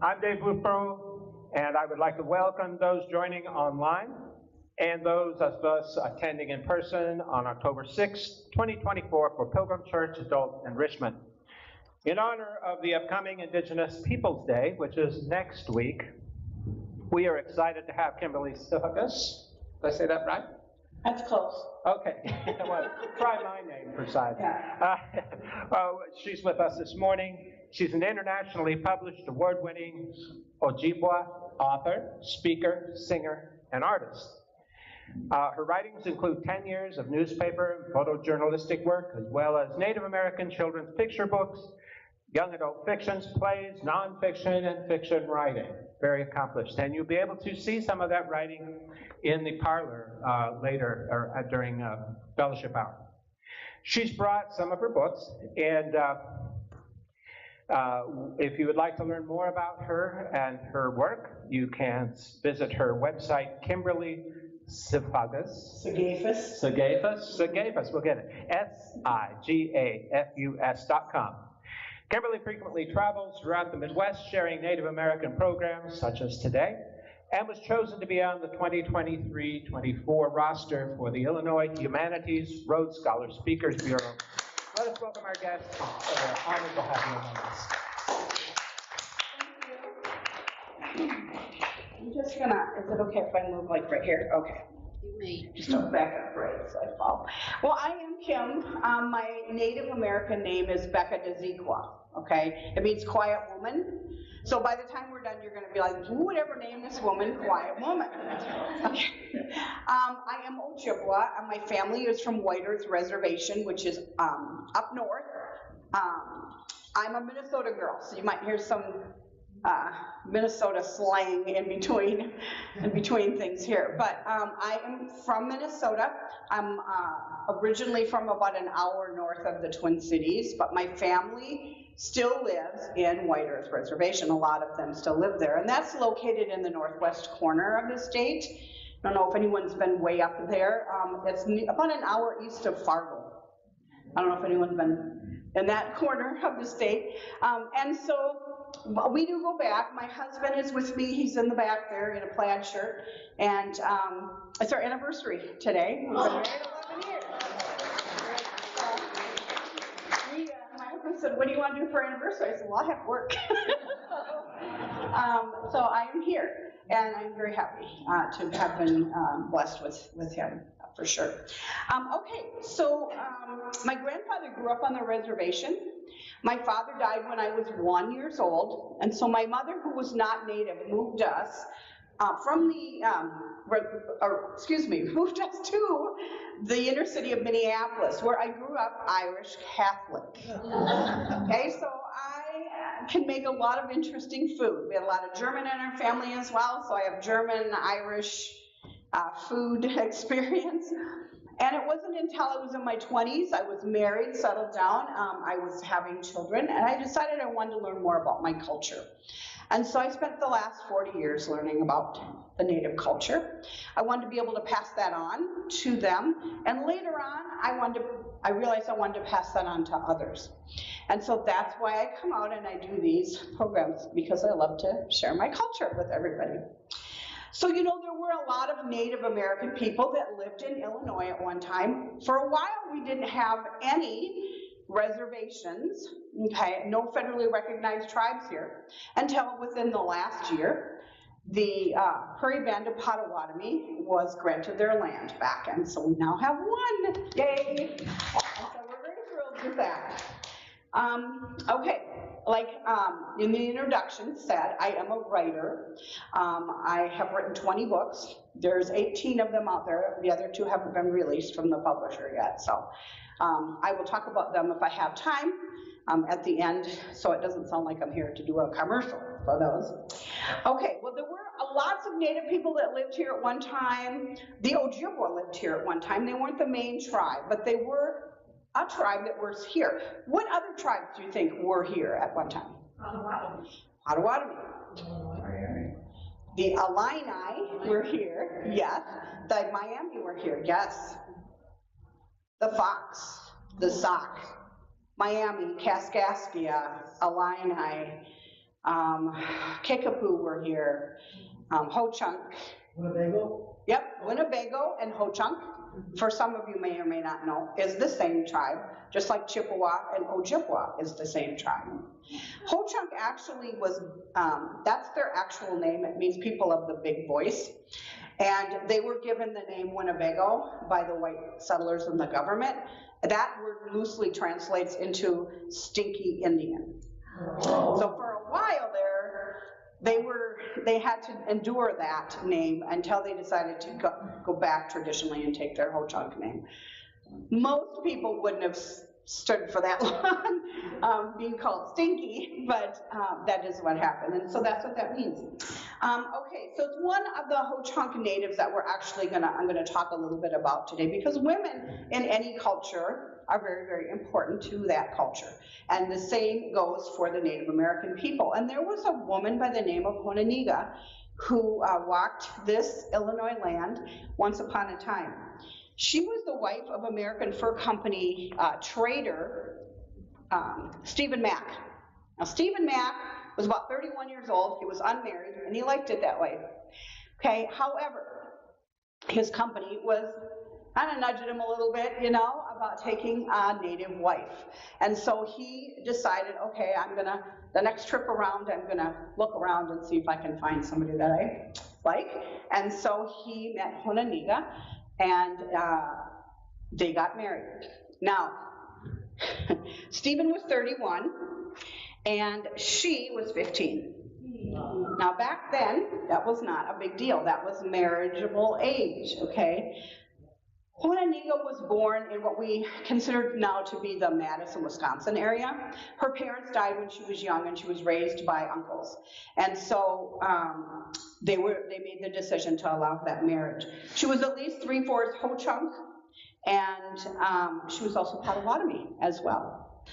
I'm Dave Lupro, and I would like to welcome those joining online and those of us attending in person on October 6, 2024 for Pilgrim Church Adult Enrichment. In honor of the upcoming Indigenous Peoples Day, which is next week, we are excited to have Kimberly Sigafus. Did I say that right? That's close. Okay, well, try my name for size. Yeah. She's with us this morning. She's an internationally published, award-winning Ojibwa author, speaker, singer, and artist. Her writings include 10 years of newspaper and photo-journalistic work, as well as Native American children's picture books, young adult fictions, plays, nonfiction, and fiction writing. Very accomplished. And you'll be able to see some of that writing in the parlor later, or during fellowship hour. She's brought some of her books, and if you would like to learn more about her and her work, you can visit her website, Kimberly Sigafus. We'll get it. SIGAFUS.com. Kimberly frequently travels throughout the Midwest, sharing Native American programs such as today, and was chosen to be on the 2023-24 roster for the Illinois Humanities Rhodes Scholar Speakers Bureau. Let us welcome our guests. We're honored to have you among us. I'm just gonna, is it okay if I move like right here? Okay. You may. Just don't back up right so I fall. Well, I am Kim. My Native American name is Bekaadiziikwe, okay? It means quiet woman. So by the time we're done, you're gonna be like, who would ever name this woman Quiet Woman? Okay. I am Ojibwa, and my family is from White Earth Reservation, which is up north. I'm a Minnesota girl, so you might hear some Minnesota slang in between things here. But I am from Minnesota. I'm originally from about an hour north of the Twin Cities, but my family still lives in White Earth Reservation. A lot of them still live there, and that's located in the northwest corner of the state. I don't know if anyone's been way up there. It's about an hour east of Fargo. I don't know if anyone's been in that corner of the state. And so we do go back. My husband is with me. He's in the back there in a plaid shirt. And it's our anniversary today. We've been married 11 years. My husband said, what do you want to do for our anniversary? I said, well, I have work. So I am here. And I'm very happy to have been blessed with him, for sure. Okay, so my grandfather grew up on the reservation. My father died when I was 1 year old, and so my mother, who was not Native, moved us moved us to the inner city of Minneapolis, where I grew up Irish Catholic. Okay, so I can make a lot of interesting food. We had a lot of German in our family as well, so I have German, Irish food experience. And it wasn't until I was in my 20s, I was married, settled down, I was having children, and I decided I wanted to learn more about my culture. And so I spent the last 40 years learning about the Native culture. I wanted to be able to pass that on to them, and later on, I realized I wanted to pass that on to others. And so that's why I come out and I do these programs, because I love to share my culture with everybody. So, you know, there were a lot of Native American people that lived in Illinois at one time. For a while, we didn't have any reservations, okay, no federally recognized tribes here, until within the last year, the Prairie Band of Potawatomi was granted their land back, and so we now have one, yay! And so we're very thrilled with that. Okay, like in the introduction said, I am a writer. I have written 20 books. There's 18 of them out there. The other 2 haven't been released from the publisher yet. So I will talk about them if I have time at the end, so it doesn't sound like I'm here to do a commercial for those. Okay, well, there were lots of Native people that lived here at one time. The Ojibwa lived here at one time. They weren't the main tribe, but they were a tribe that was here. What other tribes do you think were here at one time? Potawatomi. The Illini were here, yes. The Miami were here, yes. The Fox, the Sauk, Miami, Kaskaskia, Illini, Kickapoo were here, Ho-Chunk. Winnebago? Yep, Winnebago and Ho-Chunk, for some of you may or may not know, is the same tribe, just like Chippewa and Ojibwa is the same tribe. Ho-Chunk actually was, that's their actual name. It means people of the big voice. And they were given the name Winnebago by the white settlers and the government. That word loosely translates into stinky Indian. So for a while there, they had to endure that name until they decided to go back traditionally and take their Ho-Chunk name. Most people wouldn't have stood for that long, being called stinky, but that is what happened, and so that's what that means. Okay, so it's one of the Ho-Chunk natives that I'm gonna talk a little bit about today, because women in any culture are very, very important to that culture. And the same goes for the Native American people. And there was a woman by the name of Hononiga who walked this Illinois land once upon a time. She was the wife of American Fur Company trader, Stephen Mack. Now, Stephen Mack was about 31 years old. He was unmarried, and he liked it that way. Okay, however, his company was kind of nudging him a little bit, you know, about taking a native wife. And so he decided, okay, the next trip around, I'm gonna look around and see if I can find somebody that I like. And so he met Hononiga, and they got married. Now, Stephen was 31, and she was 15. Now, back then, that was not a big deal. That was marriageable age, okay? Hononiga was born in what we consider now to be the Madison, Wisconsin area. Her parents died when she was young, and she was raised by uncles. And so they made the decision to allow that marriage. She was at least 3/4 Ho-Chunk, and she was also Potawatomi as well.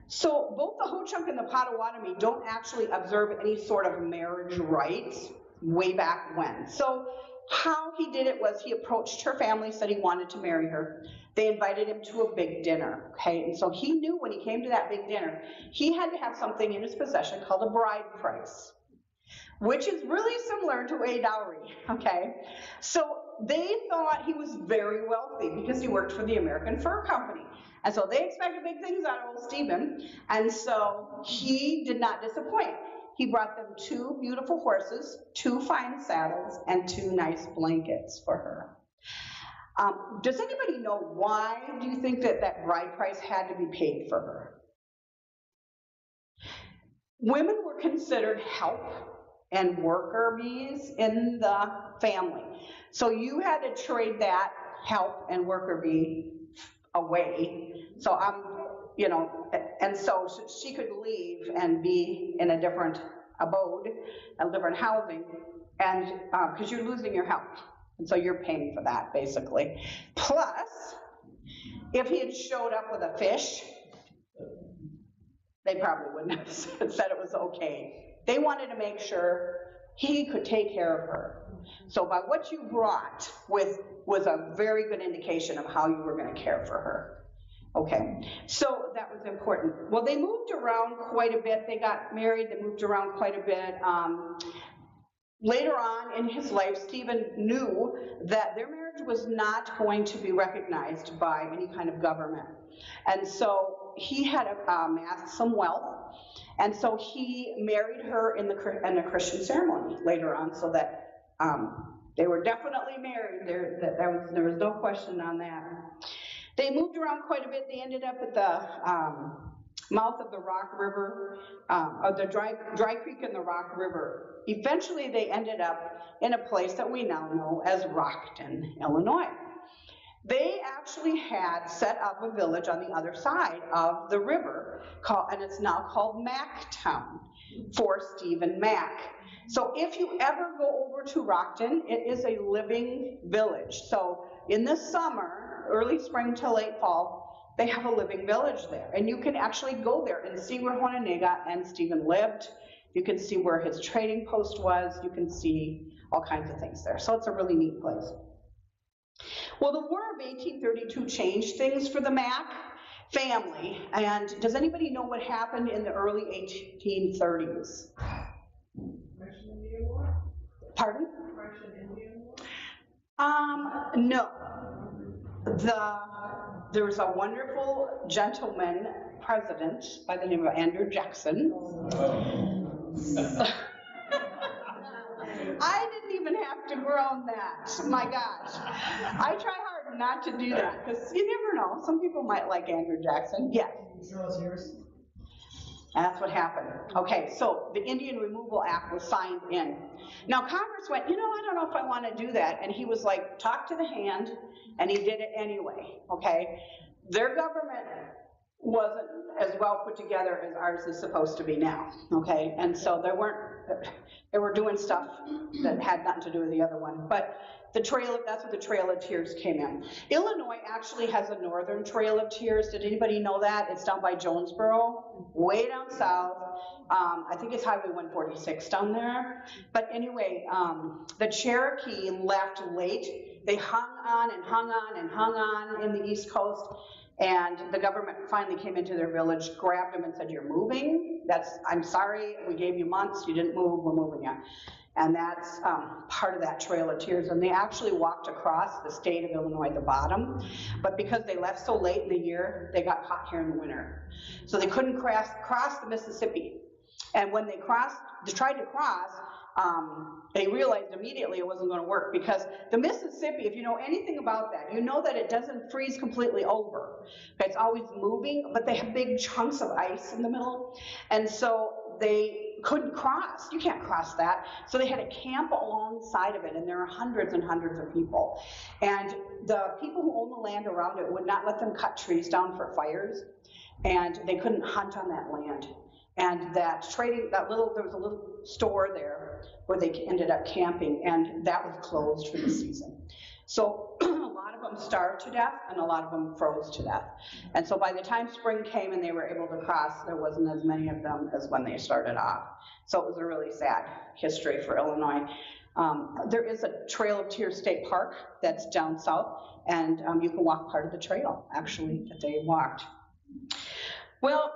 So both the Ho-Chunk and the Potawatomi don't actually observe any sort of marriage rites way back when. So how he did it was he approached her family, said he wanted to marry her. They invited him to a big dinner, okay? And so he knew when he came to that big dinner, he had to have something in his possession called a bride price, which is really similar to a dowry, okay? So they thought he was very wealthy because he worked for the American Fur Company. And so they expected big things out of old Stephen, and so he did not disappoint. He brought them 2 beautiful horses, 2 fine saddles, and 2 nice blankets for her. Does anybody know why do you think that bride price had to be paid for her? Women were considered help and worker bees in the family. So you had to trade that help and worker bee away. So you know, and so she could leave and be in a different abode, a different housing, and because you're losing your help, and so you're paying for that basically. Plus, if he had showed up with a fish, they probably wouldn't have said it was okay. They wanted to make sure he could take care of her. So by what you brought was a very good indication of how you were going to care for her. Okay, so that was important. Well, they moved around quite a bit. They got married, they moved around quite a bit. Later on in his life, Stephen knew that their marriage was not going to be recognized by any kind of government. And so he had amassed some wealth, and so he married her in a Christian ceremony later on, so that they were definitely married. There was no question on that. They moved around quite a bit. They ended up at the mouth of the Rock River, or the Dry Creek and the Rock River. Eventually, they ended up in a place that we now know as Rockton, Illinois. They actually had set up a village on the other side of the river, and it's now called Macktown for Stephen Mack. So if you ever go over to Rockton, it is a living village. So in the summer, early spring to late fall, they have a living village there. And you can actually go there and see where Hononiga and Stephen lived. You can see where his trading post was. You can see all kinds of things there. So it's a really neat place. Well, the War of 1832 changed things for the Mack family. And does anybody know what happened in the early 1830s? Russian Indian War? Pardon? Russian Indian War? No. There was a wonderful gentleman president by the name of Andrew Jackson. I didn't even have to groan that. My gosh. I try hard not to do that because you never know. Some people might like Andrew Jackson. Yes. That's what happened. Okay, so the Indian Removal Act was signed in. Now Congress went, I don't know if I want to do that. And he was like, talk to the hand, and he did it anyway, okay? Their government wasn't as well put together as ours is supposed to be now, okay? And so they were doing stuff that had nothing to do with the other one. But that's where the Trail of Tears came in. Illinois actually has a northern Trail of Tears. Did anybody know that? It's down by Jonesboro, way down south. I think it's Highway 146 down there. But anyway, the Cherokee left late. They hung on and hung on and hung on in the East Coast. And the government finally came into their village, grabbed them and said, you're moving? I'm sorry, we gave you months, you didn't move, we're moving you. And that's part of that Trail of Tears. And they actually walked across the state of Illinois at the bottom. But because they left so late in the year, they got caught here in the winter. So they couldn't cross the Mississippi. And when they tried to cross, they realized immediately it wasn't going to work because the Mississippi, if you know anything about that, you know that it doesn't freeze completely over. It's always moving, but they have big chunks of ice in the middle. And so they couldn't cross. You can't cross that. So they had to camp alongside of it, and there are hundreds and hundreds of people. And the people who own the land around it would not let them cut trees down for fires, and they couldn't hunt on that land. And there was a little store there where they ended up camping, and that was closed for the season. So a lot of them starved to death, and a lot of them froze to death. And so by the time spring came and they were able to cross, there wasn't as many of them as when they started off. So it was a really sad history for Illinois. There is a Trail of Tears State Park that's down south, and you can walk part of the trail, actually, that they walked. Well,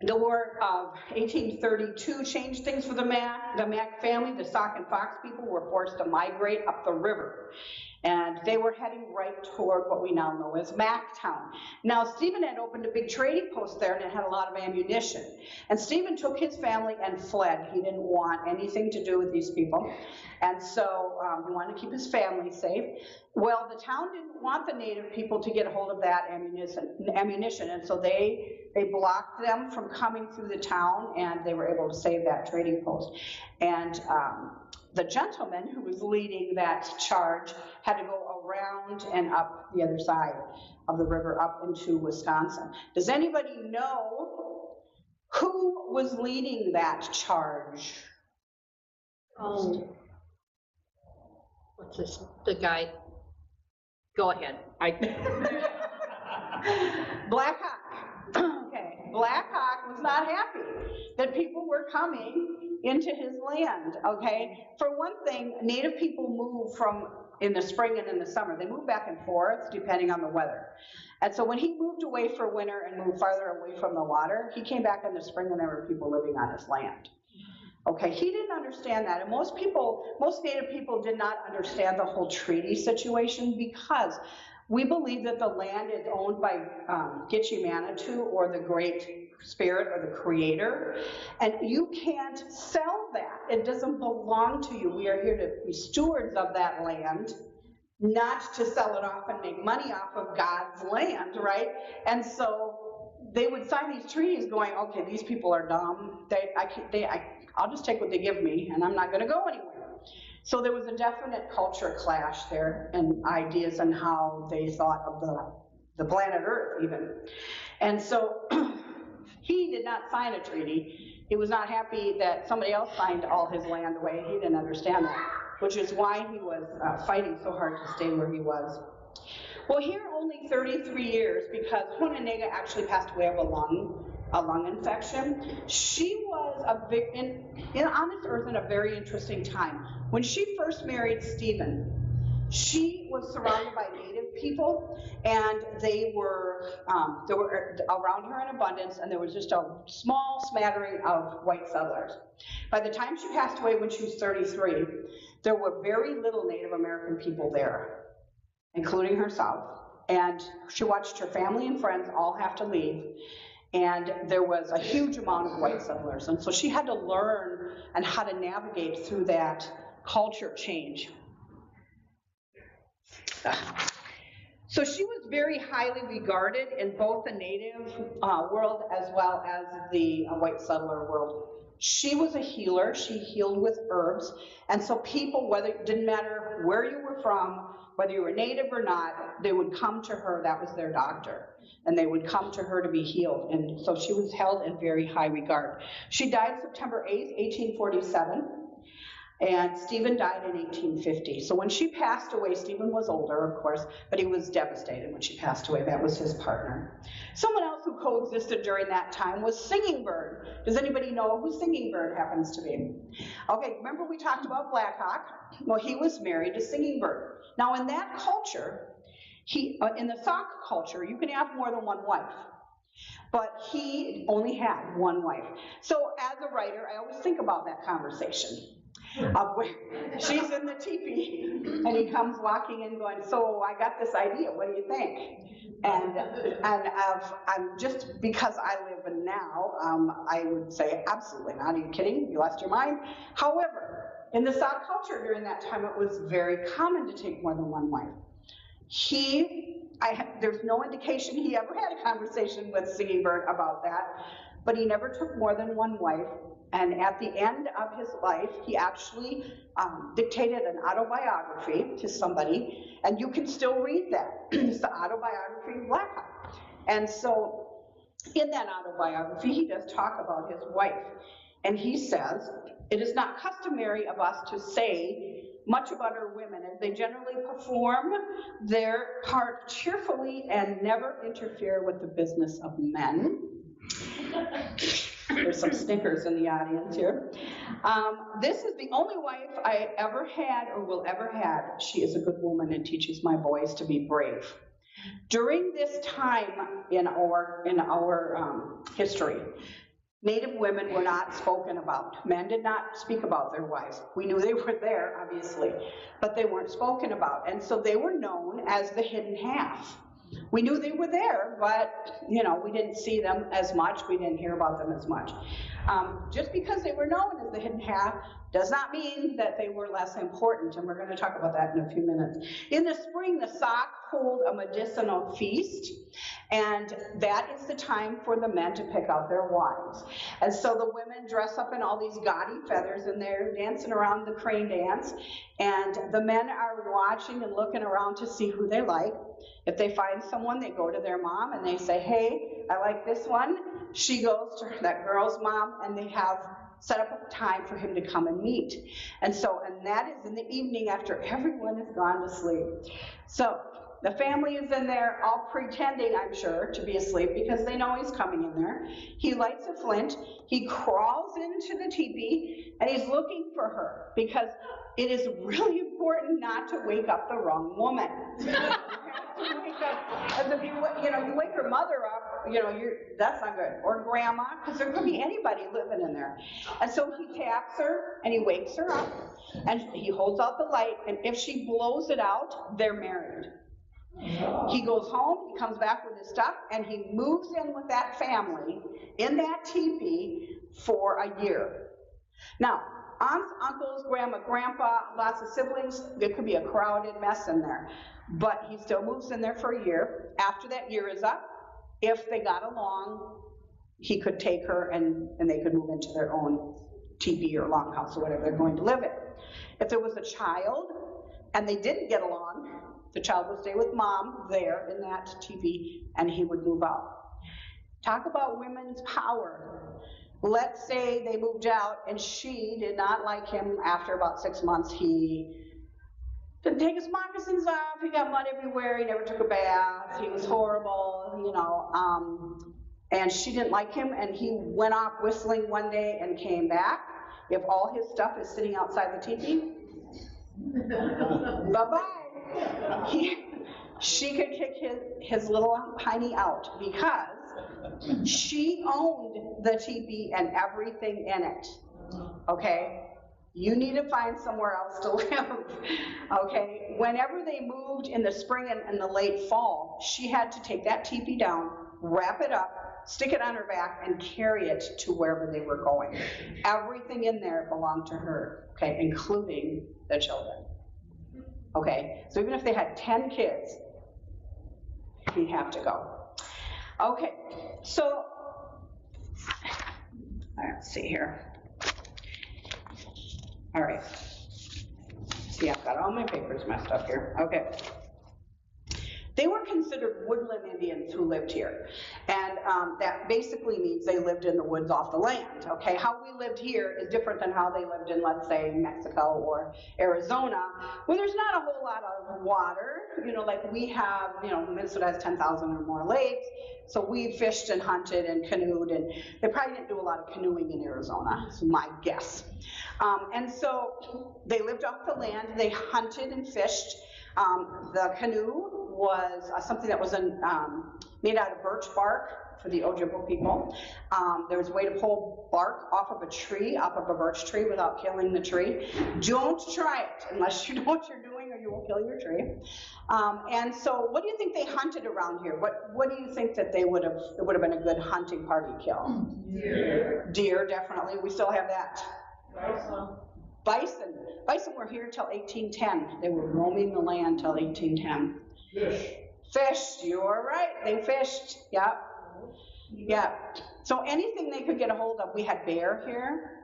the War of 1832 changed things for the Mac family. The Sauk and Fox people were forced to migrate up the river. And they were heading right toward what we now know as Mactown. Now, Stephen had opened a big trading post there, and it had a lot of ammunition. And Stephen took his family and fled. He didn't want anything to do with these people. And so he wanted to keep his family safe. Well, the town didn't want the native people to get a hold of that ammunition, and so they blocked them from coming through the town, and they were able to save that trading post. And the gentleman who was leading that charge had to go around and up the other side of the river up into Wisconsin. Does anybody know who was leading that charge? Oh, what's this? The guy. Go ahead. Black Hawk. Okay, Black Hawk was not happy that people were coming into his land, okay? For one thing, Native people move in the spring and in the summer. They move back and forth depending on the weather. And so when he moved away for winter and moved farther away from the water, he came back in the spring and there were people living on his land. Okay, he didn't understand that, and most Native people did not understand the whole treaty situation because we believe that the land is owned by Gitche Manitou or the Great Spirit or the Creator, and you can't sell that. It doesn't belong to you. We are here to be stewards of that land, not to sell it off and make money off of God's land, right? And so they would sign these treaties going, okay, these people are dumb. I'll just take what they give me, and I'm not going to go anywhere. So there was a definite culture clash there, and ideas on how they thought of the planet Earth, even. And so he did not sign a treaty. He was not happy that somebody else signed all his land away. He didn't understand that, which is why he was fighting so hard to stay where he was. Well, here only 33 years, because Hononega actually passed away of a lung infection. She was on this earth in a very interesting time. When she first married Stephen, she was surrounded by Native people, and they were around her in abundance, and there was just a small smattering of white settlers. By the time she passed away when she was 33, there were very little Native American people there, including herself, and she watched her family and friends all have to leave, and there was a huge amount of white settlers, and so she had to learn and how to navigate through that culture change. So she was very highly regarded in both the Native world as well as the white settler world. She was a healer. She healed with herbs, and so people, whether it didn't matter where you were from, whether you were Native or not, they would come to her. That was their doctor, and they would come to her to be healed, and so she was held in very high regard. She died September 8th, 1847, and Stephen died in 1850. So when she passed away, Stephen was older, of course, but he was devastated when she passed away. That was his partner. Someone else who coexisted during that time was Singing Bird. Does anybody know who Singing Bird happens to be? Okay, remember we talked about Black Hawk? Well, he was married to Singing Bird. Now in that culture, in the Sauk culture, you can have more than one wife, but he only had one wife. So as a writer, I always think about that conversation of where she's in the teepee and he comes walking in going, so I got this idea, what do you think? And I'm just, because I live in now, I would say absolutely not. Are you kidding? You lost your mind? However, in the Sauk culture during that time, it was very common to take more than one wife. There's no indication he ever had a conversation with Singing Bird about that, but he never took more than one wife. And at the end of his life, he actually dictated an autobiography to somebody, and you can still read that. It's the autobiography of Black Hawk. And so in that autobiography, he does talk about his wife. And he says, "It is not customary of us to say much about our women, as they generally perform their part cheerfully and never interfere with the business of men." There's some snickers in the audience here. "This is the only wife I ever had or will ever have. She is a good woman and teaches my boys to be brave." During this time in our history, Native women were not spoken about. Men did not speak about their wives. We knew they were there, obviously, but they weren't spoken about. And so they were known as the hidden half. We knew they were there, but we didn't see them as much. We didn't hear about them as much. Just because they were known as the hidden half does not mean that they were less important, and we're going to talk about that in a few minutes. In the spring, the Sauk hold a medicinal feast, and that is the time for the men to pick out their wives. And so the women dress up in all these gaudy feathers, and they're dancing around the crane dance, and the men are watching and looking around to see who they like. If they find someone, they go to their mom and they say, "Hey, I like this one." She goes to that girl's mom, and they have set up a time for him to come and meet. And that is in the evening after everyone has gone to sleep. So the family is in there all pretending, I'm sure, to be asleep because they know he's coming in there. He lights a flint, he crawls into the teepee, and he's looking for her because it is really important not to wake up the wrong woman. You have to wake up, as if you wake your mother up, that's not good, or grandma, because there could be anybody living in there. And so he taps her and he wakes her up and he holds out the light, and if she blows it out, they're married. He goes home, he comes back with his stuff, and he moves in with that family in that teepee for a year. Now, aunts, uncles, grandma, grandpa, lots of siblings, there could be a crowded mess in there. But he still moves in there for a year. After that year is up, if they got along, he could take her and they could move into their own teepee or longhouse or whatever they're going to live in. If there was a child and they didn't get along, the child would stay with mom there in that teepee and he would move out. Talk about women's power. Let's say they moved out and she did not like him. After about 6 months, he didn't take his moccasins off, he got mud everywhere, he never took a bath, he was horrible, and she didn't like him, and he went off whistling one day and came back. If all his stuff is sitting outside the teepee, bye-bye. she could kick his little hiney out because she owned the teepee and everything in it, okay? You need to find somewhere else to live, okay? Whenever they moved in the spring and the late fall, she had to take that teepee down, wrap it up, stick it on her back, and carry it to wherever they were going. Everything in there belonged to her, okay, including the children, okay? So even if they had 10 kids, he'd have to go. Okay, so, let's see here. All right. See, I've got all my papers messed up here. Okay. They were considered woodland Indians who lived here. And that basically means they lived in the woods off the land, okay? How we lived here is different than how they lived in, let's say, Mexico or Arizona, where there's not a whole lot of water. You know, like we have, you know, Minnesota has 10,000 or more lakes. So we fished and hunted and canoed, and they probably didn't do a lot of canoeing in Arizona, is my guess. And so they lived off the land, they hunted and fished. The canoe was something that was made out of birch bark for the Ojibwa people. There was a way to pull bark off of a tree, off of a birch tree without killing the tree. Don't try it unless you know what you're doing or you will kill your tree. And so what do you think they hunted around here? What do you think that it would have been a good hunting party kill? Deer. Deer, definitely. We still have that. Bison. Bison were here till 1810. They were roaming the land till 1810. Fish. Fished, you are right. They fished. Yep. Yeah. So anything they could get a hold of. We had bear here,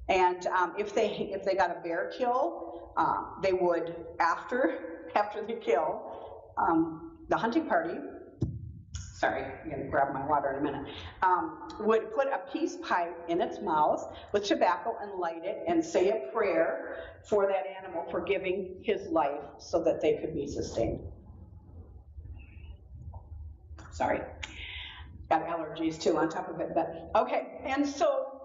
and if they got a bear kill, they would after the kill, the hunting party. Sorry, I'm gonna grab my water in a minute. Would put a peace pipe in its mouth with tobacco and light it and say a prayer for that animal for giving his life so that they could be sustained. Sorry, got allergies too on top of it, but okay. And so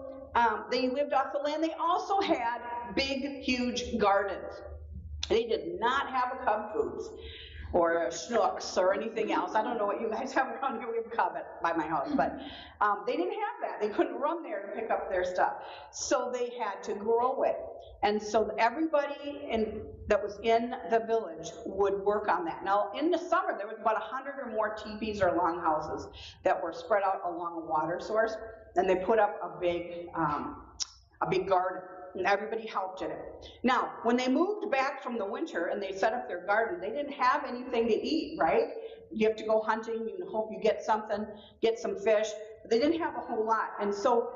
they lived off the land. They also had big, huge gardens. They did not have a Cub Foods or a Schnucks or anything else. I don't know what you guys have around here. We have Cub by my house, but they didn't have that. They couldn't run there to pick up their stuff. So they had to grow it. And so everybody that was in the village would work on that. Now, in the summer, there was about 100 or more teepees or longhouses that were spread out along a water source, and they put up a big garden. And everybody helped in it. Now, when they moved back from the winter and they set up their garden, they didn't have anything to eat, right? You have to go hunting, you hope you get something, get some fish. But they didn't have a whole lot. And so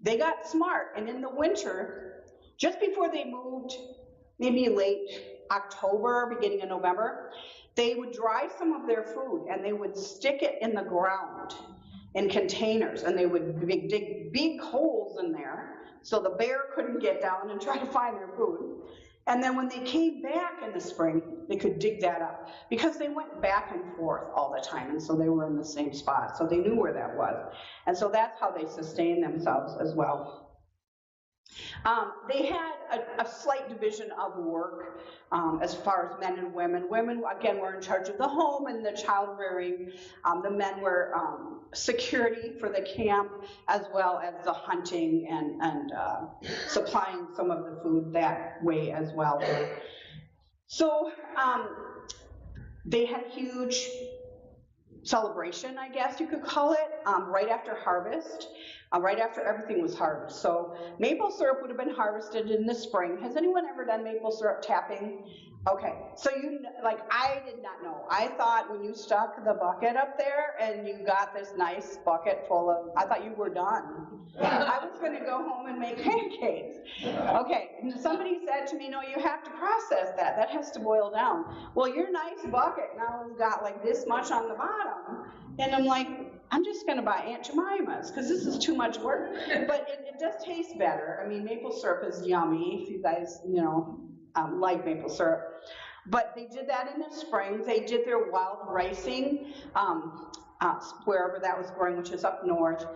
they got smart. And in the winter, just before they moved, maybe late October, beginning of November, they would dry some of their food and they would stick it in the ground in containers. And they would dig big holes in there so the bear couldn't get down and try to find their food. And then when they came back in the spring, they could dig that up because they went back and forth all the time. And so they were in the same spot. So they knew where that was. And so that's how they sustained themselves as well. They had a slight division of work as far as men and women. Women, again, were in charge of the home and the child rearing. The men were security for the camp, as well as the hunting and supplying some of the food that way as well. So they had a huge celebration, I guess you could call it, right after harvest. Right after everything was harvested. So maple syrup would have been harvested in the spring. Has anyone ever done maple syrup tapping? Okay, so I did not know. I thought when you stuck the bucket up there and you got this nice bucket full of, I thought you were done. I was gonna go home and make pancakes. Okay, and somebody said to me, no, you have to process that. That has to boil down. Well, your nice bucket now has got like this much on the bottom. And I'm like, I'm just going to buy Aunt Jemima's because this is too much work. But it does taste better. I mean, maple syrup is yummy if you guys, like maple syrup. But they did that in the spring. They did their wild ricing wherever that was growing, which is up north.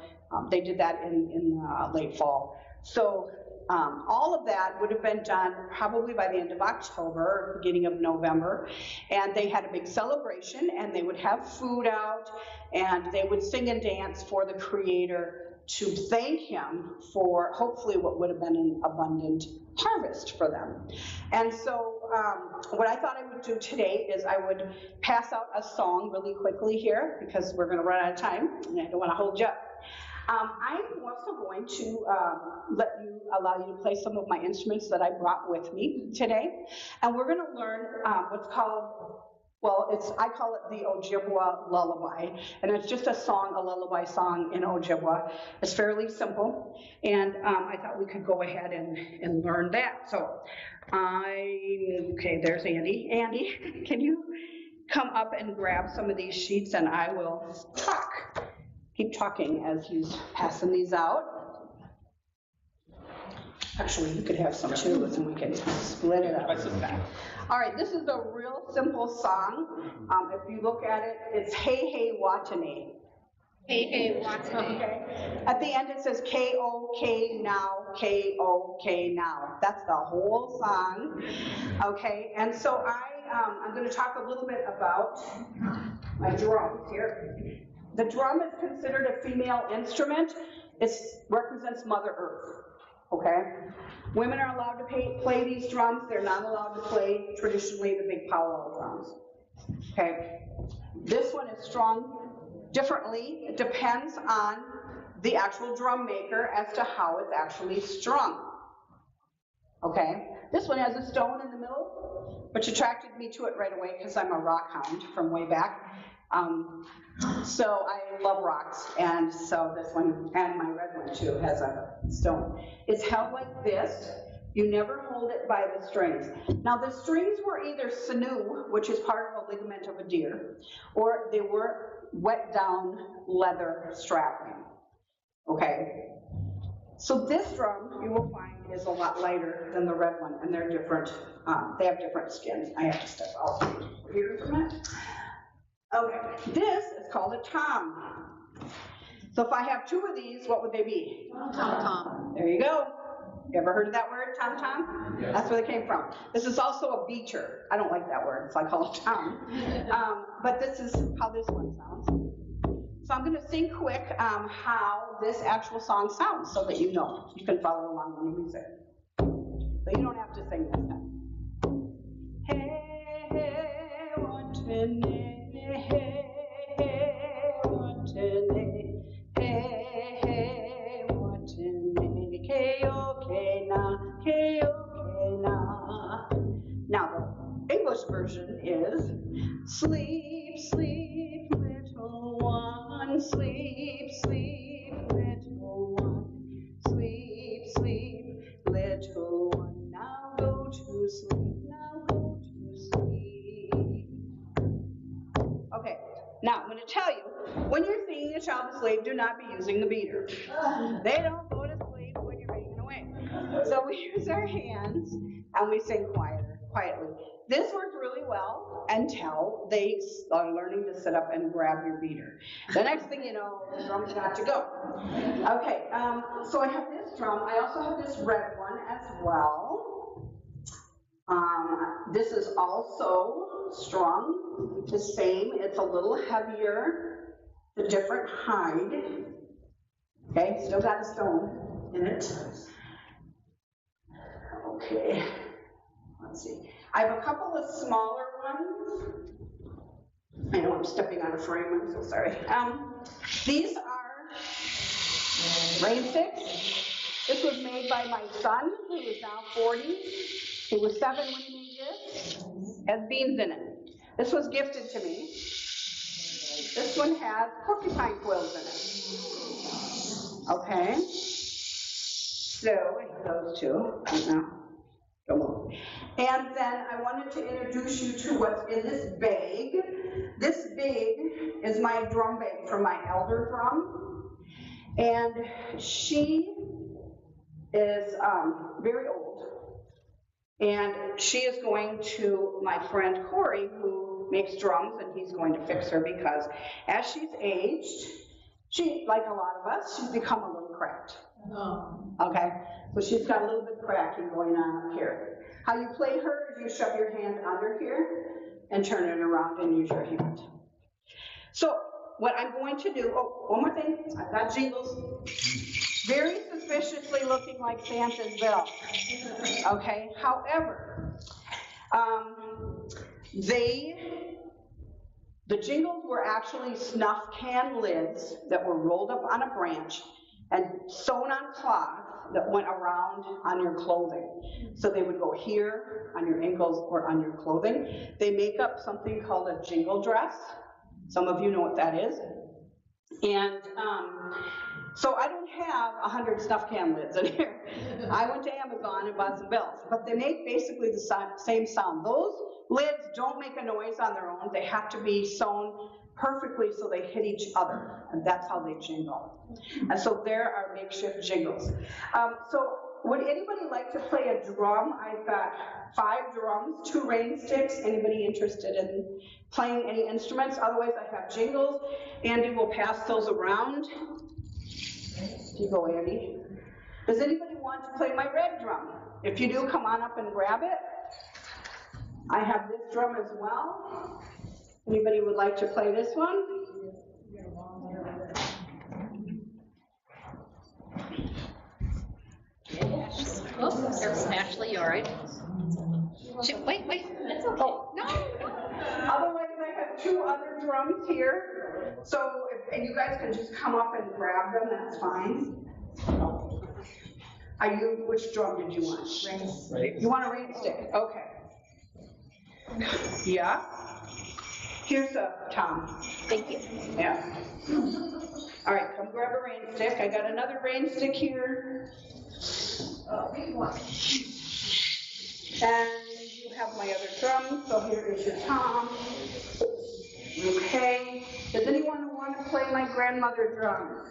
They did that in late fall. So all of that would have been done probably by the end of October, beginning of November. And they had a big celebration, and they would have food out, and they would sing and dance for the Creator to thank him for hopefully what would have been an abundant harvest for them. And so what I thought I would do today is I would pass out a song really quickly here, because we're going to run out of time, and I don't want to hold you up. I'm also going to allow you to play some of my instruments that I brought with me today. And we're going to learn what's called, well, I call it the Ojibwa lullaby. And it's just a song, a lullaby song in Ojibwa. It's fairly simple. And I thought we could go ahead and learn that. So, okay, there's Andy. Andy, can you come up and grab some of these sheets, and I will talk. Keep talking as he's passing these out. Actually, you could have some too, and we can split it up. All right, this is a real simple song. If you look at it, it's Hey Hey Watane. Hey, hey, Watane. Okay. At the end it says K-O-K now, K-O-K now. That's the whole song. Okay, and so I'm going to talk a little bit about my drums here. The drum is considered a female instrument. It represents Mother Earth, okay? Women are allowed to play these drums. They're not allowed to play traditionally the big powwow drums, okay? This one is strung differently. It depends on the actual drum maker as to how it's actually strung, okay? This one has a stone in the middle, which attracted me to it right away because I'm a rock hound from way back. So I love rocks, and so this one, and my red one too, has a stone. It's held like this. You never hold it by the strings. Now the strings were either sinew, which is part of a ligament of a deer, or they were wet down leather strapping, okay? So this drum, you will find, is a lot lighter than the red one, and they're different, they have different skins. I have to step out here for a minute. Okay, this is called a tom. So if I have two of these, what would they be? Tom-tom. There you go. You ever heard of that word, tom-tom? Yes. That's where they came from. This is also a beater. I don't like that word, so I call it tom. But this is how this one sounds. So I'm going to sing quick how this actual song sounds so that you know. You can follow along on the music. So you don't have to sing this time. Hey, hey, watane. Hey, hey, watane, hey, hey, watane, K-O-K na, K-O-K na. Now the English version is sleep, sleep, little one, sleep, sleep, little one, sleep, sleep, little one, now go to sleep, now go to sleep. Okay, now I'm going to tell you, when you're singing A Child a Slave, do not be using the beater. They don't go to sleep when you're banging away. So we use our hands and we sing quietly. This works really well until they are learning to sit up and grab your beater. The next thing you know, the drum's got to go. Okay, so I have this drum. I also have this red one as well. This is also strung the same. It's a little heavier, a different hide. Okay, still got a stone in it. Okay, let's see. I have a couple of smaller ones. I know I'm stepping on a frame, I'm so sorry. These are rain sticks. This was made by my son, who is now 40. He was 7 when he made this. Has beans in it. This was gifted to me. This one has porcupine quills in it. Okay. So, those two. Don't move. And then I wanted to introduce you to what's in this bag. This bag is my drum bag from my elder drum. And she is very old. And she is going to my friend Corey, who makes drums, and he's going to fix her because as she's aged, she, like a lot of us, she's become a little cracked. Oh. Okay, so she's got a little bit of cracking going on up here. How you play her is you shove your hand under here and turn it around and use your hand. So what I'm going to do, oh, one more thing, I've got jingles. Very suspiciously looking like Santa's bell. Okay, however, the jingles were actually snuff can lids that were rolled up on a branch and sewn on cloth that went around on your clothing. So they would go here, on your ankles, or on your clothing. They make up something called a jingle dress. Some of you know what that is. And so I don't have 100 snuff can lids in here. I went to Amazon and bought some bells, but they make basically the same sound. Those lids don't make a noise on their own. They have to be sewn perfectly so they hit each other, and that's how they jingle. And so there are makeshift jingles. So would anybody like to play a drum? I've got 5 drums, 2 rain sticks. Anybody interested in playing any instruments? Otherwise, I have jingles. Andy will pass those around. Here you go, Andy. Does anybody want to play my red drum? If you do, come on up and grab it. I have this drum as well. Anybody would like to play this one? Oh, there's Ashley, all right. Wait, that's okay. No. Otherwise, I have 2 other drums here. So, and you guys can just come up and grab them, that's fine. Which drum did you want? Right. You want a rain stick? Okay. Yeah. Here's a Tom. Thank you. Yeah. All right, come grab a rain stick. I got another rain stick here. And you have my other drum, so here is your Tom. Okay. Does anyone want to play my grandmother drum?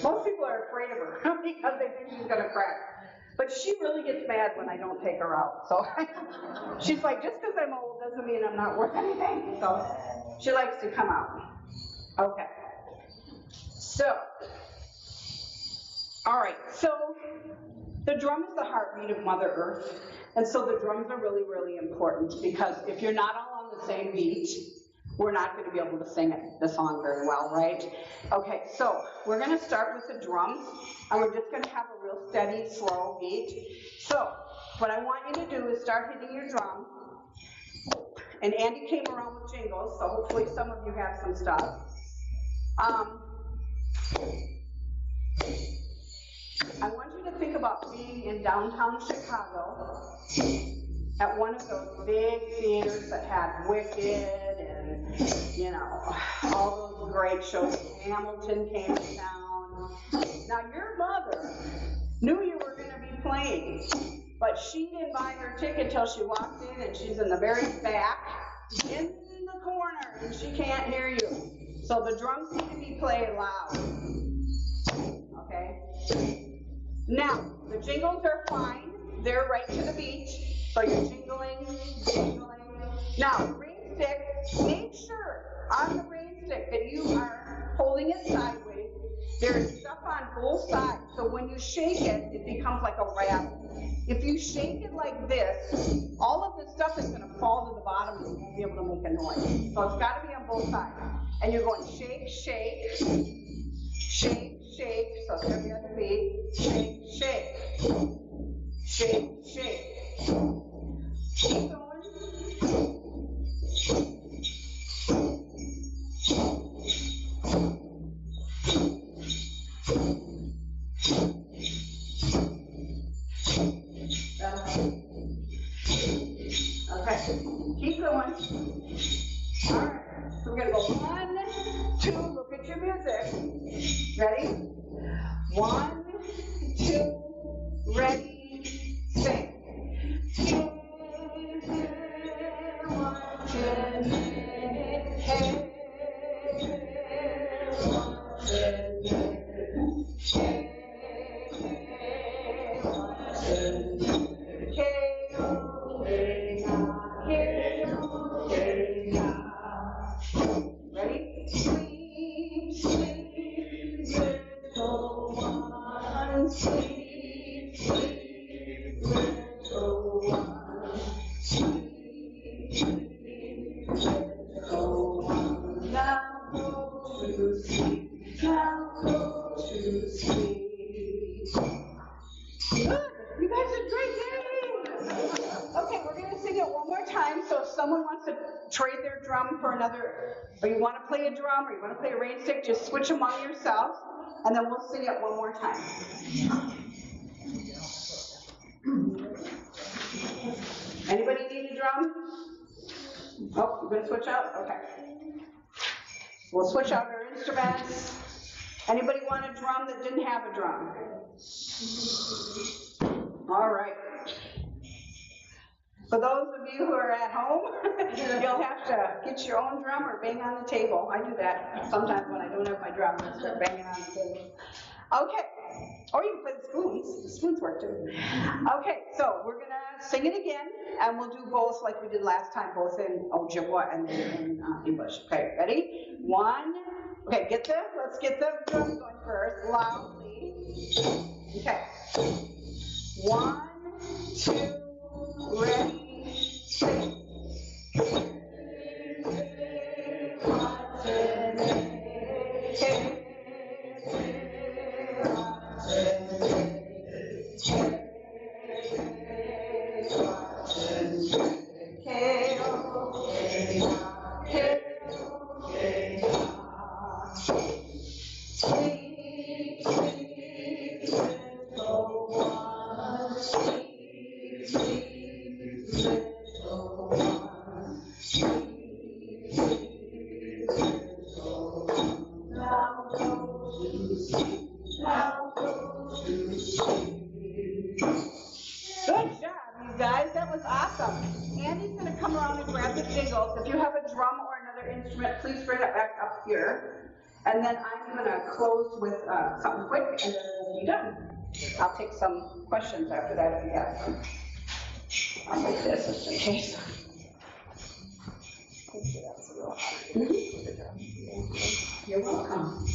Most people are afraid of her because they think she's going to crack. But she really gets mad when I don't take her out. So she's like, just because I'm old doesn't mean I'm not worth anything. So she likes to come out. Okay. So, all right. So the drum is the heartbeat of Mother Earth. And so the drums are really, really important because if you're not all on the same beat, we're not going to be able to sing the song very well, right? Okay, so we're going to start with the drums, and we're just going to have a real steady, slow beat. So what I want you to do is start hitting your drum. And Andy came around with jingles, so hopefully some of you have some stuff. I want you to think about being in downtown Chicago at one of those big theaters that had Wicked and, you know, all those great shows. Hamilton came to town. Now, your mother knew you were going to be playing, but she didn't buy her ticket till she walked in, and she's in the very back, in the corner, and she can't hear you. So the drums need to be played loud. Okay? Now, the jingles are fine. They're right to the beat. So you're jingling. Now, the rain stick, make sure on the rain stick that you are holding it sideways. There's stuff on both sides. So when you shake it, it becomes like a rattle. If you shake it like this, all of the stuff is going to fall to the bottom and you won't be able to make a noise. So it's got to be on both sides. And you're going shake, shake, shake, shake. So it's going to be on the beat. Shake, shake. Shake, shake. Keep going. Okay, keep going. All right, so we're going to go 1, 2, look at your music. Ready? 1, 2, ready, sing. Ready? Sleep, sleep, little one. someone wants to trade their drum for another, or you want to play a drum, or you want to play a rain stick, just switch among yourselves, and then we'll sing it one more time. Anybody need a drum? Oh, you're going to switch out? Okay. We'll switch out our instruments. Anybody want a drum that didn't have a drum? All right. For those of you who are at home, you'll have to get your own drum or bang on the table. I do that sometimes when I don't have my drum, I start banging on the table. Okay. Or you can play the spoons. The spoons work too. Okay, so we're going to sing it again, and we'll do both like we did last time, both in Ojibwa and then in English. Okay, ready? One. Okay, let's get the drums going first, loudly. Okay. 1, 2, ready, sing. Please bring it back up here. And then I'm going to close with something quick, and then we'll be done. I'll take some questions after that if you have some. I'll make this just in case. You're welcome.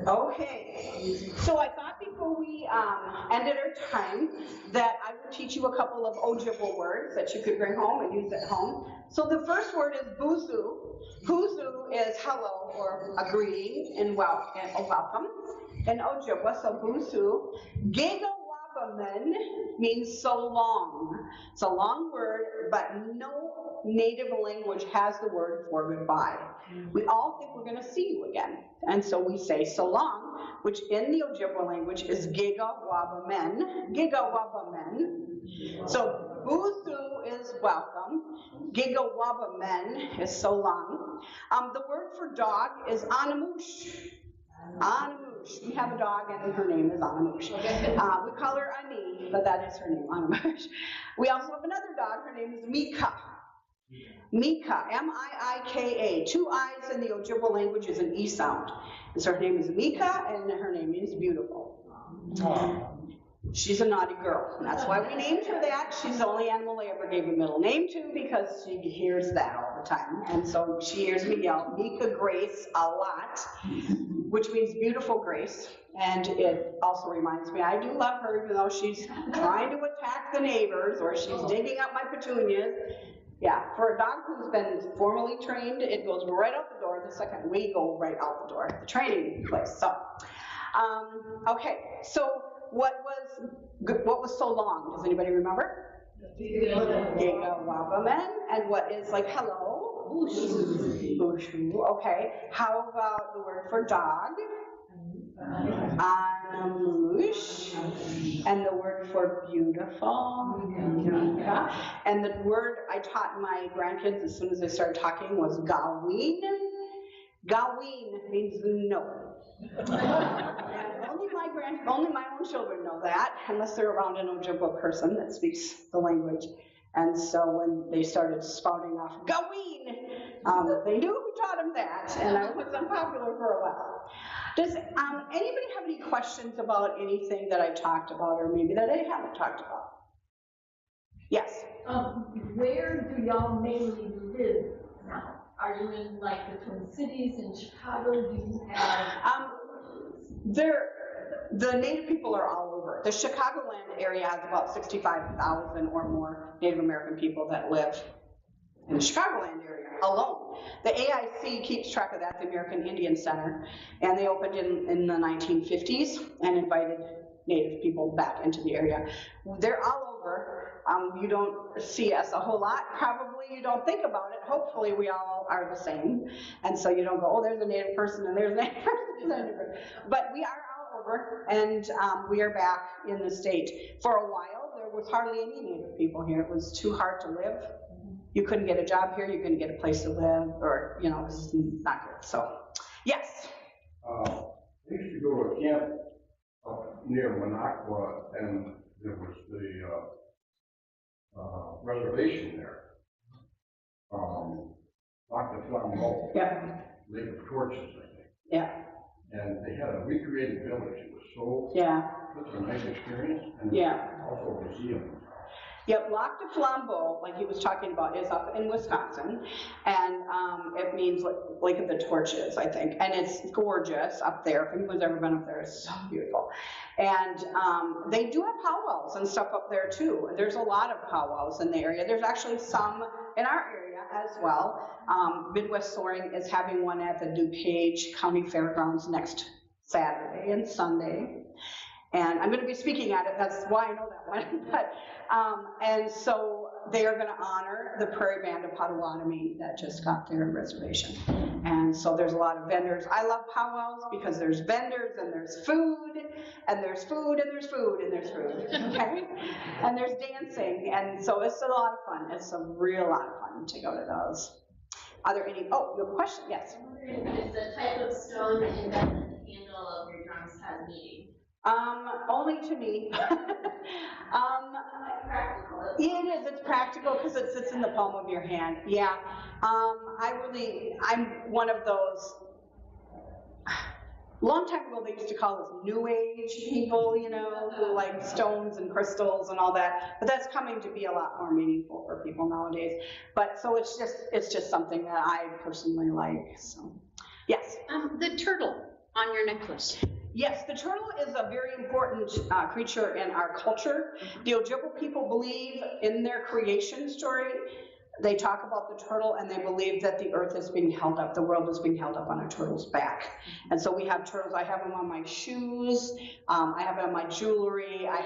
Okay, so I thought before we ended our time that I would teach you a couple of Ojibwa words that you could bring home and use at home. So the first word is buzu. Buzu is hello or a greeting and welcome in Ojibwa, so buzu. Gigawabaman means so long. It's a long word, but no native language has the word for goodbye. We all think we're going to see you again, and so we say so long, which in the Ojibwa language is gigawabamen. Gigawabamen. So buzu is welcome. Gigawabamen is so long. The word for dog is anamush. Anamush. We have a dog, and her name is Anamush. We call her Ani, but that is her name, Anamush. We also have another dog. Her name is Mika. Mika, M-I-I-K-A. 2 I's in the Ojibwa language is an E sound. And so her name is Mika, and her name is Beautiful. She's a naughty girl, and that's why we named her that. She's the only animal I ever gave a middle name to because she hears that all the time. And so she hears me yell, Mika Grace, a lot, which means beautiful Grace. And it also reminds me, I do love her, even though she's trying to attack the neighbors or she's digging up my petunias. Yeah, for a dog who's been formally trained, it goes right out the door the second we go right out the door, the training place. So, okay, so what was so long? Does anybody remember? Gigawabamen. And what is like hello? Bushu. Okay. How about the word for dog? Anamush. And the word for beautiful? Yeah. And the word I taught my grandkids as soon as they started talking was gaween. Gaween means no. And only my own children know that, unless they're around an Ojibwa person that speaks the language. And so when they started spouting off gaween, they knew who taught them that, and I was unpopular for a while. Does anybody have any questions about anything that I talked about, or maybe that I haven't talked about? Yes? Where do y'all mainly live now? Are you in like the Twin Cities, in Chicago? Do you have... The Native people are all over. The Chicagoland area has about 65,000 or more Native American people that live in the Chicagoland area. alone. The AIC keeps track of that, the American Indian Center, and they opened in the 1950s and invited Native people back into the area. They're all over. You don't see us a whole lot. Probably you don't think about it. Hopefully we all are the same. And so you don't go, oh, there's a Native person and there's a Native person. But we are all over, and we are back in the state. For a while, there was hardly any Native people here. It was too hard to live. You couldn't get a job here. You couldn't get a place to live, or, you know, it was not good. So, yes. I used to go to a camp near Minocqua, and there was the reservation there. Like the Flambeau, Yeah. Lake of Torches, I think. Yeah. And they had a recreated village. It was so, Yeah. such a nice experience, and Yeah. also a museum. Yep, Lac de Flambeau, like he was talking about, is up in Wisconsin, and it means Lake of the Torches, I think, and it's gorgeous up there. If anyone's ever been up there, it's so beautiful. And they do have powwows and stuff up there too. There's a lot of powwows in the area. There's actually some in our area as well. Midwest Soaring is having one at the DuPage County Fairgrounds next Saturday and Sunday. And I'm going to be speaking at it, that's why I know that one. But, and so they are going to honor the Prairie Band of Potawatomi that just got their reservation. And so there's a lot of vendors. I love powwows because there's vendors and there's food, and there's food, and there's food, and there's food, okay? And there's dancing, and so it's a lot of fun. It's a real lot of fun to go to those. Are there any, oh, your question, yes? I'm wondering if the type of stone embedded in the handle of your drums has meaning. Only to me. Practical. It is, it's practical because it sits in the palm of your hand, yeah. I'm one of those, long time ago they used to call us new age people, you know, who like stones and crystals and all that, but that's coming to be a lot more meaningful for people nowadays. But so it's just something that I personally like, so, yes. The turtle on your necklace. Yes, the turtle is a very important creature in our culture. The Ojibwa people believe in their creation story, they talk about the turtle and they believe that the earth is being held up, the world is being held up on a turtle's back. And so we have turtles, I have them on my shoes, I have them on my jewelry, I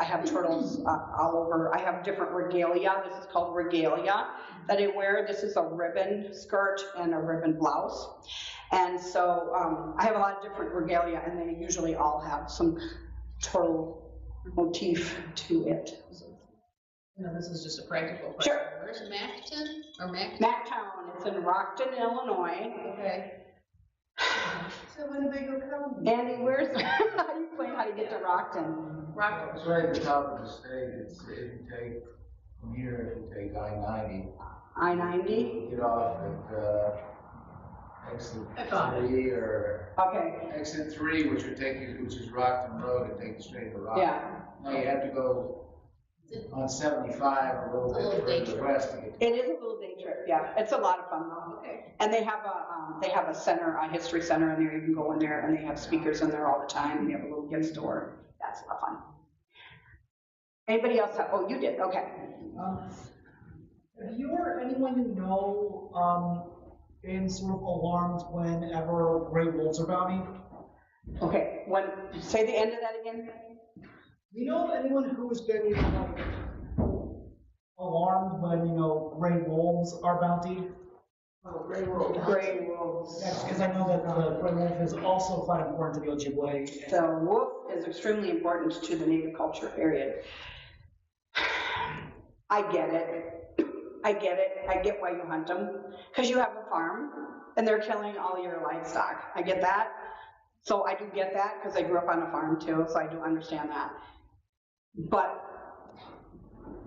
have turtles all over. I have different regalia, this is called regalia that I wear. This is a ribbon skirt and a ribbon blouse. And so I have a lot of different regalia, and they usually all have some turtle motif to it. No, this is just a practical question. Sure. Where's Macton or Macton? Mactown, it's in Rockton, Illinois. Okay. So Winnebago County. Andy, where's, how do you explain how to get to Rockton? Rock. It's right at the top of the state. If you take, from here, if you take I-90. I-90? Get off at exit 3 or Okay, exit 3, which would take you, which is Rockton Road, and take you straight to Rockton. yeah. Now you have to go on 75 a little bit further west to get to. It is a little day trip, yeah. It's a lot of fun though. Okay. And they have a center, a history center in there. You can go in there and they have speakers in there all the time. They have a little gift store. That's a lot of fun. Anybody else have, oh, you did, okay. Have you or anyone you know been sort of alarmed whenever gray wolves are bounding? Okay, say the end of that again? Do you know of anyone who has been like alarmed when, you know, gray wolves are bounty? Oh, gray wolf. Gray wolves. Yes, because I know that the gray wolf is also quite important to the Ojibwe. The wolf is extremely important to the Native culture, period. I get it. I get why you hunt them. Because you have a farm and they're killing all your livestock. I get that. So I do get that because I grew up on a farm too, so I do understand that. But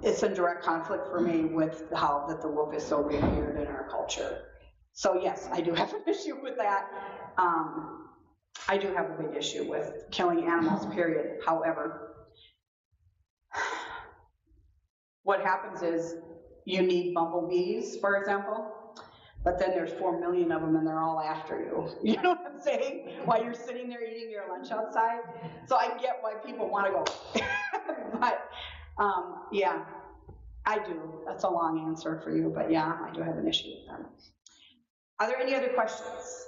it's in direct conflict for me with how that the wolf is so revered in our culture. So yes, I do have an issue with that. I do have a big issue with killing animals, period. However, what happens is you need bumblebees, for example, but then there's 4 million of them and they're all after you. You know what I'm saying? While you're sitting there eating your lunch outside. So I get why people want to go. But yeah, I do. That's a long answer for you, but yeah, I do have an issue with them. Are there any other questions?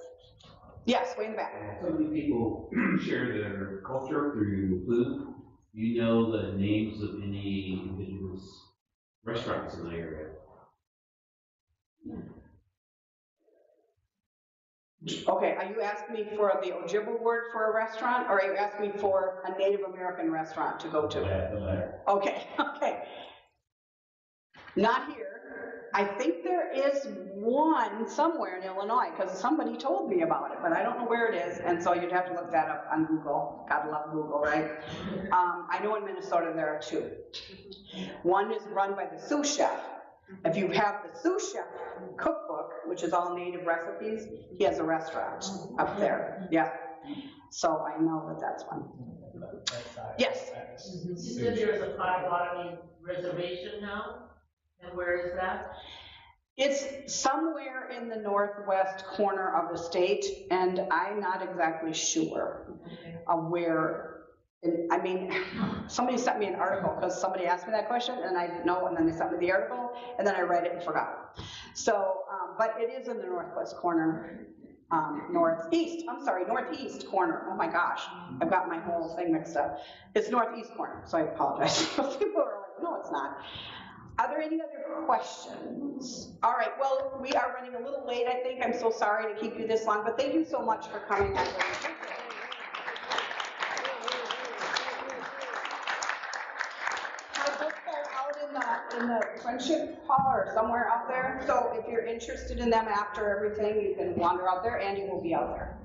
Yes, way in the back. So many people share their culture through food. Do you know the names of any indigenous restaurants in the area? Okay, are you asking me for the Ojibwa word for a restaurant, or are you asking me for a Native American restaurant to go to? The latter. Okay, okay. Not here. I think there is one somewhere in Illinois, because somebody told me about it, but I don't know where it is, and so you'd have to look that up on Google. Gotta love Google, right? I know in Minnesota there are two. One is run by the sous chef. If you have the sous chef cookbook, which is all native recipes, he has a restaurant up there. Yeah. So I know that that's one. Yes. You said there's a Potawatomi reservation now? And where is that? It's somewhere in the northwest corner of the state, and I'm not exactly sure of where. I mean, somebody sent me an article because somebody asked me that question, and I didn't know, and then they sent me the article, and then I read it and forgot. So, but it is in the northwest corner, northeast corner. Oh my gosh, I've got my whole thing mixed up. It's northeast corner, so I apologize. People are like, no, it's not. Are there any other questions? All right, well, we are running a little late, I think. I'm so sorry to keep you this long, but thank you so much for coming. In the friendship hall or somewhere out there. So if you're interested in them after everything, you can wander out there. Andy will be out there.